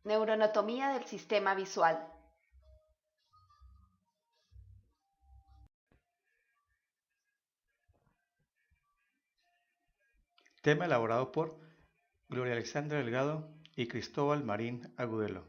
Neuroanatomía del sistema visual. Tema elaborado por Gloria Alexandra Delgado y Cristóbal Marín Agudelo.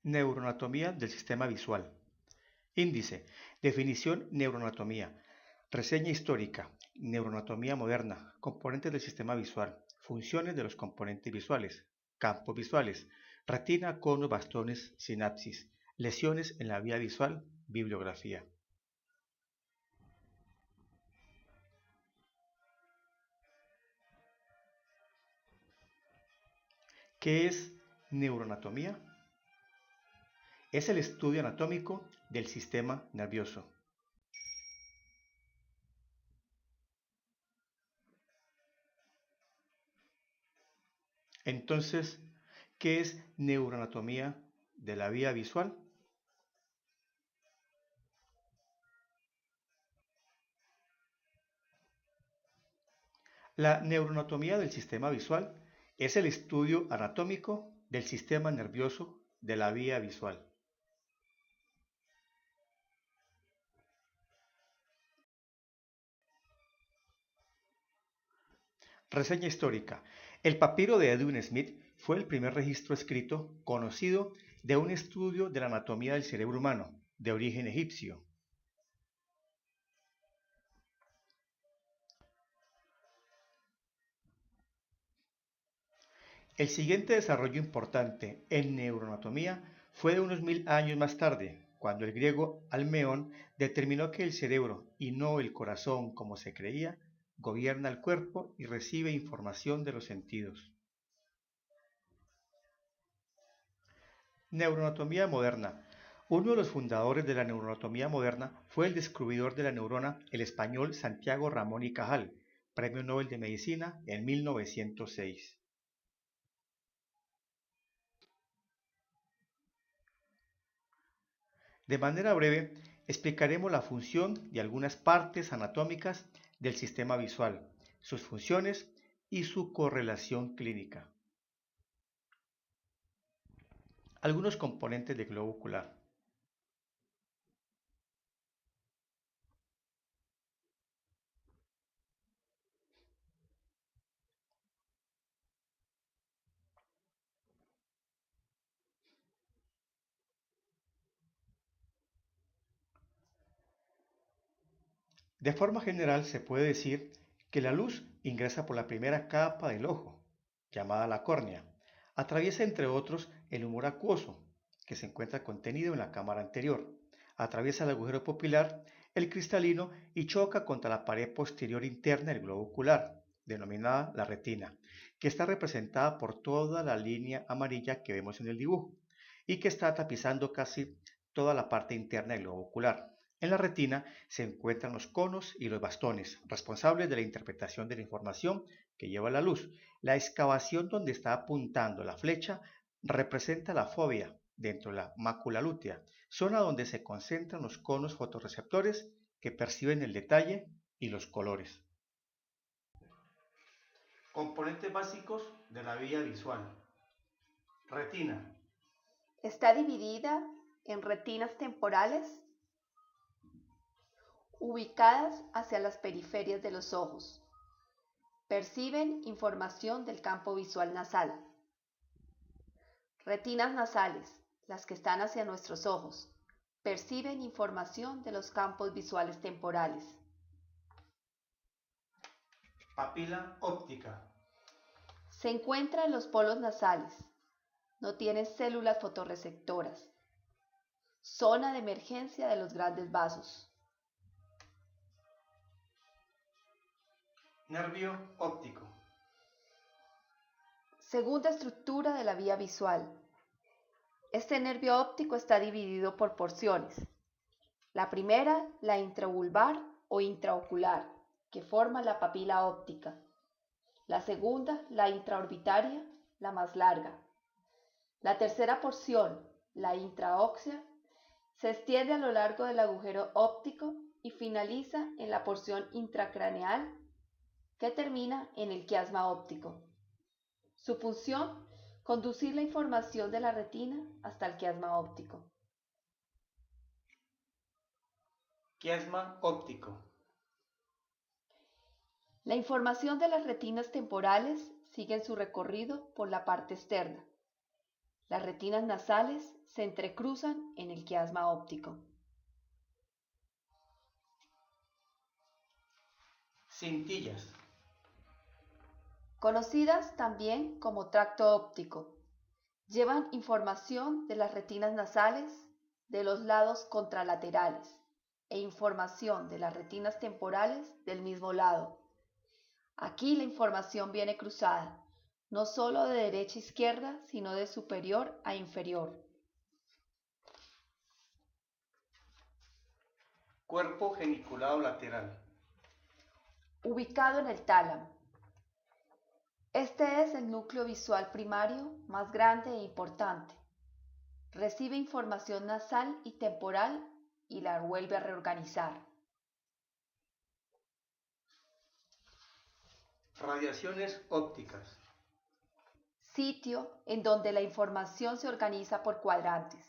Neuroanatomía del sistema visual. Índice. Definición neuroanatomía. Reseña histórica. Neuroanatomía moderna. Componentes del sistema visual. Funciones de los componentes visuales. Campos visuales. Retina, conos, bastones, sinapsis. Lesiones en la vía visual. Bibliografía. ¿Qué es neuroanatomía? Es el estudio anatómico del sistema nervioso. Entonces, ¿qué es neuroanatomía de la vía visual? La neuroanatomía del sistema visual es el estudio anatómico del sistema nervioso de la vía visual. Reseña histórica. El papiro de Edwin Smith fue el primer registro escrito conocido de un estudio de la anatomía del cerebro humano, de origen egipcio. El siguiente desarrollo importante en neuroanatomía fue de unos 1000 años más tarde, cuando el griego Almeón determinó que el cerebro, y no el corazón como se creía, gobierna el cuerpo y recibe información de los sentidos. Neuroanatomía moderna. Uno de los fundadores de la neuroanatomía moderna fue el descubridor de la neurona, el español Santiago Ramón y Cajal, Premio Nobel de Medicina en 1906. De manera breve, explicaremos la función de algunas partes anatómicas del sistema visual, sus funciones y su correlación clínica. Algunos componentes del globo ocular. De forma general se puede decir que la luz ingresa por la primera capa del ojo, llamada la córnea. Atraviesa entre otros el humor acuoso, que se encuentra contenido en la cámara anterior. Atraviesa el agujero pupilar, el cristalino, y choca contra la pared posterior interna del globo ocular, denominada la retina, que está representada por toda la línea amarilla que vemos en el dibujo, y que está tapizando casi toda la parte interna del globo ocular. En la retina se encuentran los conos y los bastones, responsables de la interpretación de la información que lleva la luz. La excavación donde está apuntando la flecha representa la fóvea dentro de la mácula lútea, zona donde se concentran los conos fotorreceptores que perciben el detalle y los colores. Componentes básicos de la vía visual. Retina. Está dividida en retinas temporales ubicadas hacia las periferias de los ojos. Perciben información del campo visual nasal. Retinas nasales, las que están hacia nuestros ojos, perciben información de los campos visuales temporales. Papila óptica. Se encuentra en los polos nasales. No tiene células fotorreceptoras. Zona de emergencia de los grandes vasos. Nervio óptico. Segunda estructura de la vía visual. Este nervio óptico está dividido por porciones. La primera, la intravulvar o intraocular, que forma la papila óptica. La segunda, la intraorbitaria, la más larga. La tercera porción, la intraósea, se extiende a lo largo del agujero óptico y finaliza en la porción intracraneal que termina en el quiasma óptico. Su función, conducir la información de la retina hasta el quiasma óptico. Quiasma óptico. La información de las retinas temporales sigue su recorrido por la parte externa. Las retinas nasales se entrecruzan en el quiasma óptico. Cintillas. Conocidas también como tracto óptico, llevan información de las retinas nasales de los lados contralaterales e información de las retinas temporales del mismo lado. Aquí la información viene cruzada, no solo de derecha a izquierda, sino de superior a inferior. Cuerpo geniculado lateral. Ubicado en el tálamo. Este es el núcleo visual primario más grande e importante. Recibe información nasal y temporal y la vuelve a reorganizar. Radiaciones ópticas. Sitio en donde la información se organiza por cuadrantes.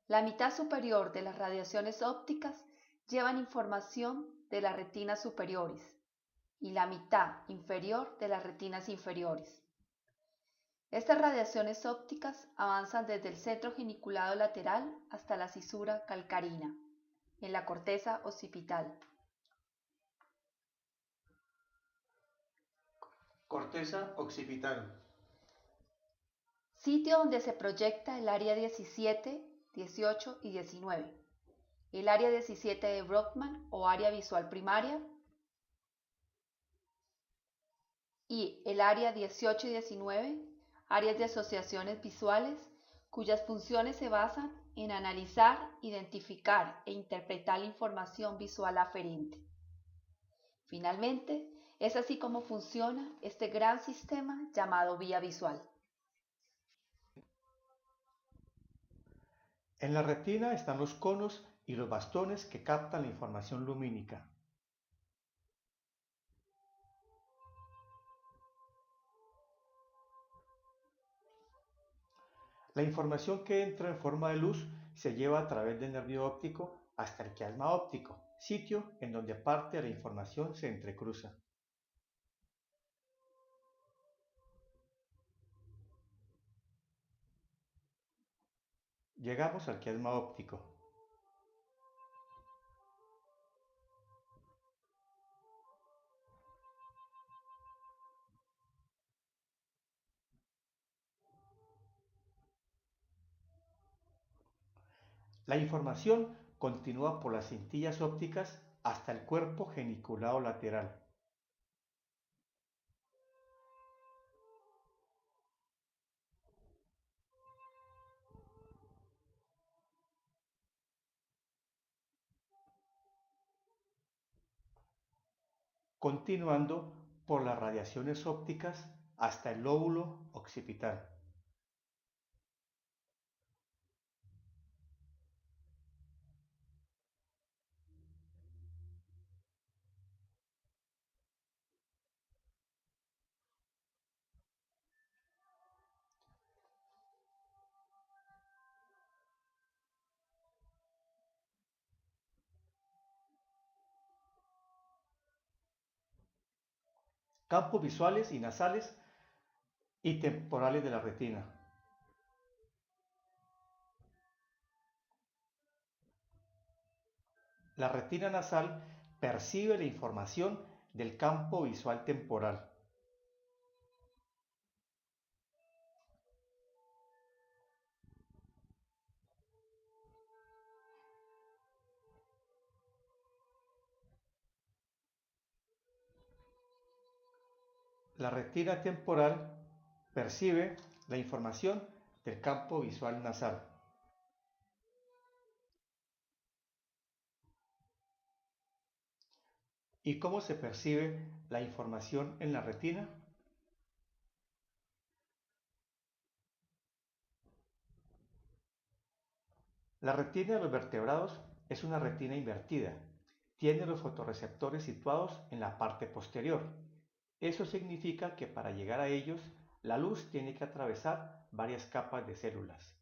La mitad superior de las radiaciones ópticas llevan información de las retinas superiores y la mitad inferior de las retinas inferiores. Estas radiaciones ópticas avanzan desde el centro geniculado lateral hasta la cisura calcarina, en la corteza occipital. Corteza occipital. Sitio donde se proyecta el área 17, 18 y 19. El área 17 de Brodmann o área visual primaria y el área 18 y 19, áreas de asociaciones visuales cuyas funciones se basan en analizar, identificar e interpretar la información visual aferente. Finalmente, es así como funciona este gran sistema llamado vía visual. En la retina están los conos y los bastones que captan la información lumínica. La información que entra en forma de luz se lleva a través del nervio óptico hasta el quiasma óptico, sitio en donde parte de la información se entrecruza. Llegamos al quiasma óptico. La información continúa por las cintillas ópticas hasta el cuerpo geniculado lateral. Continuando por las radiaciones ópticas hasta el lóbulo occipital. Campos visuales y nasales y temporales de la retina. La retina nasal percibe la información del campo visual temporal. La retina temporal percibe la información del campo visual nasal. ¿Y cómo se percibe la información en la retina? La retina de los vertebrados es una retina invertida, tiene los fotorreceptores situados en la parte posterior. Eso significa que para llegar a ellos, la luz tiene que atravesar varias capas de células.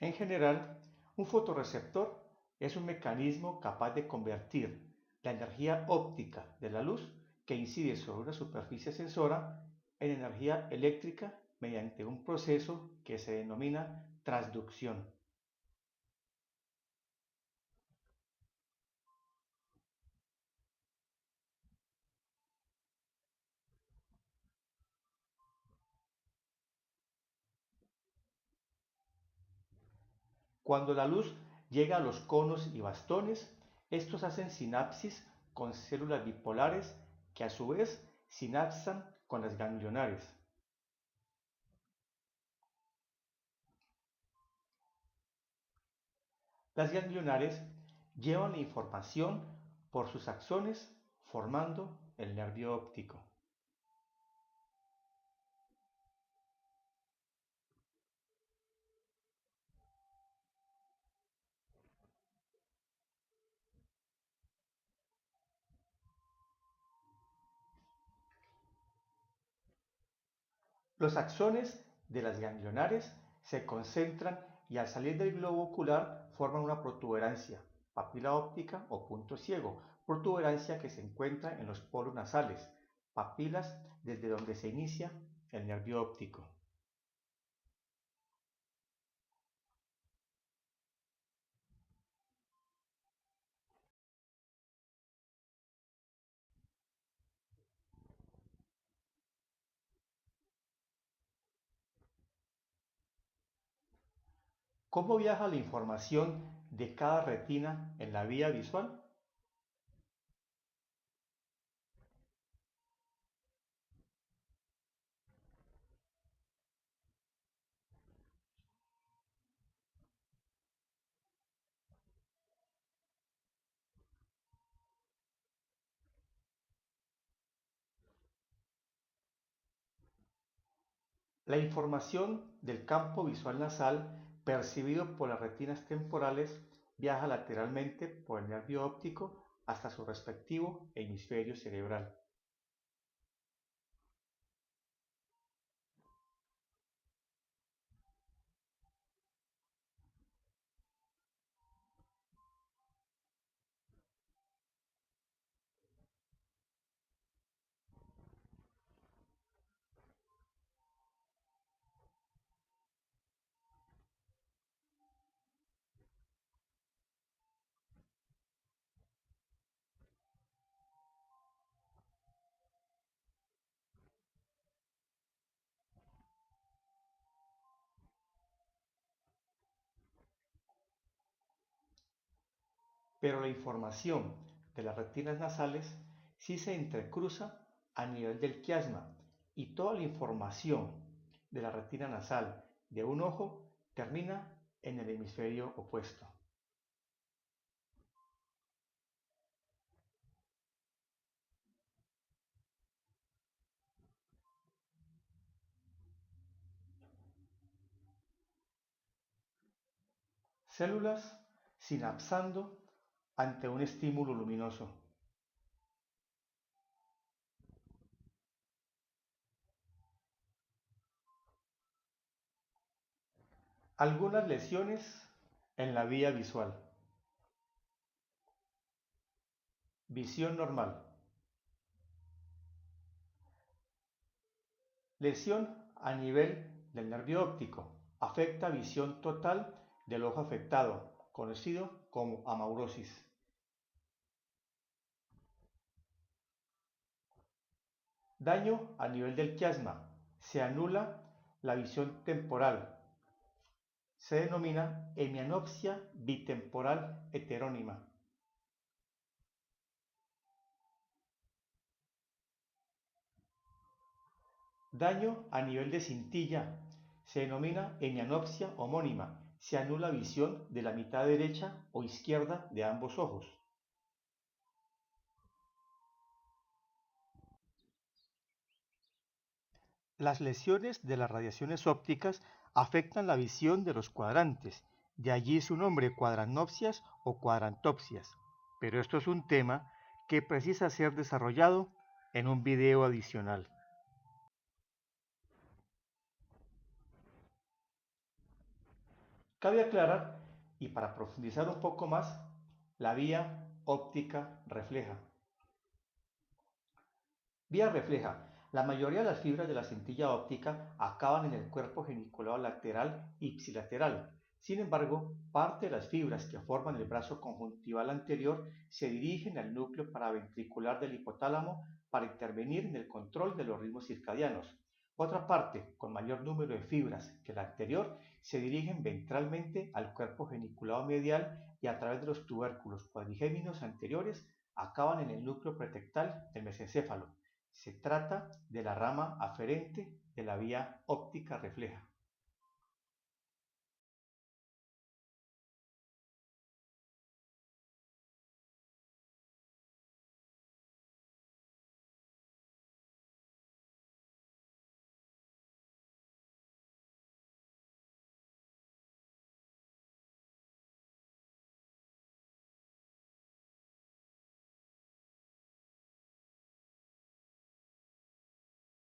En general, un fotorreceptor es un mecanismo capaz de convertir la energía óptica de la luz que incide sobre una superficie sensora en energía eléctrica mediante un proceso que se denomina transducción. Cuando la luz llega a los conos y bastones, estos hacen sinapsis con células bipolares que a su vez sinapsan con las ganglionares. Las ganglionares llevan la información por sus axones formando el nervio óptico. Los axones de las ganglionares se concentran y al salir del globo ocular forman una protuberancia, papila óptica o punto ciego, protuberancia que se encuentra en los polos nasales, papilas desde donde se inicia el nervio óptico. ¿Cómo viaja la información de cada retina en la vía visual? La información del campo visual nasal percibido por las retinas temporales viaja lateralmente por el nervio óptico hasta su respectivo hemisferio cerebral. Pero la información de las retinas nasales sí se entrecruza a nivel del quiasma y toda la información de la retina nasal de un ojo termina en el hemisferio opuesto. Células sinapsando ante un estímulo luminoso. Algunas lesiones en la vía visual. Visión normal. Lesión a nivel del nervio óptico. Afecta visión total del ojo afectado, conocido como amaurosis. Daño a nivel del quiasma. Se anula la visión temporal. Se denomina hemianopsia bitemporal heterónima. Daño a nivel de cintilla. Se denomina hemianopsia homónima. Se anula visión de la mitad derecha o izquierda de ambos ojos. Las lesiones de las radiaciones ópticas afectan la visión de los cuadrantes, de allí su nombre cuadranopsias o cuadrantopsias. Pero esto es un tema que precisa ser desarrollado en un video adicional. Cabe aclarar, y para profundizar un poco más, la vía óptica refleja. Vía refleja. La mayoría de las fibras de la cintilla óptica acaban en el cuerpo geniculado lateral ipsilateral. Sin embargo, parte de las fibras que forman el brazo conjuntival anterior se dirigen al núcleo paraventricular del hipotálamo para intervenir en el control de los ritmos circadianos. Otra parte, con mayor número de fibras que la anterior, se dirigen ventralmente al cuerpo geniculado medial y a través de los tubérculos cuadrigéminos anteriores acaban en el núcleo pretectal del mesencéfalo. Se trata de la rama aferente de la vía óptica refleja.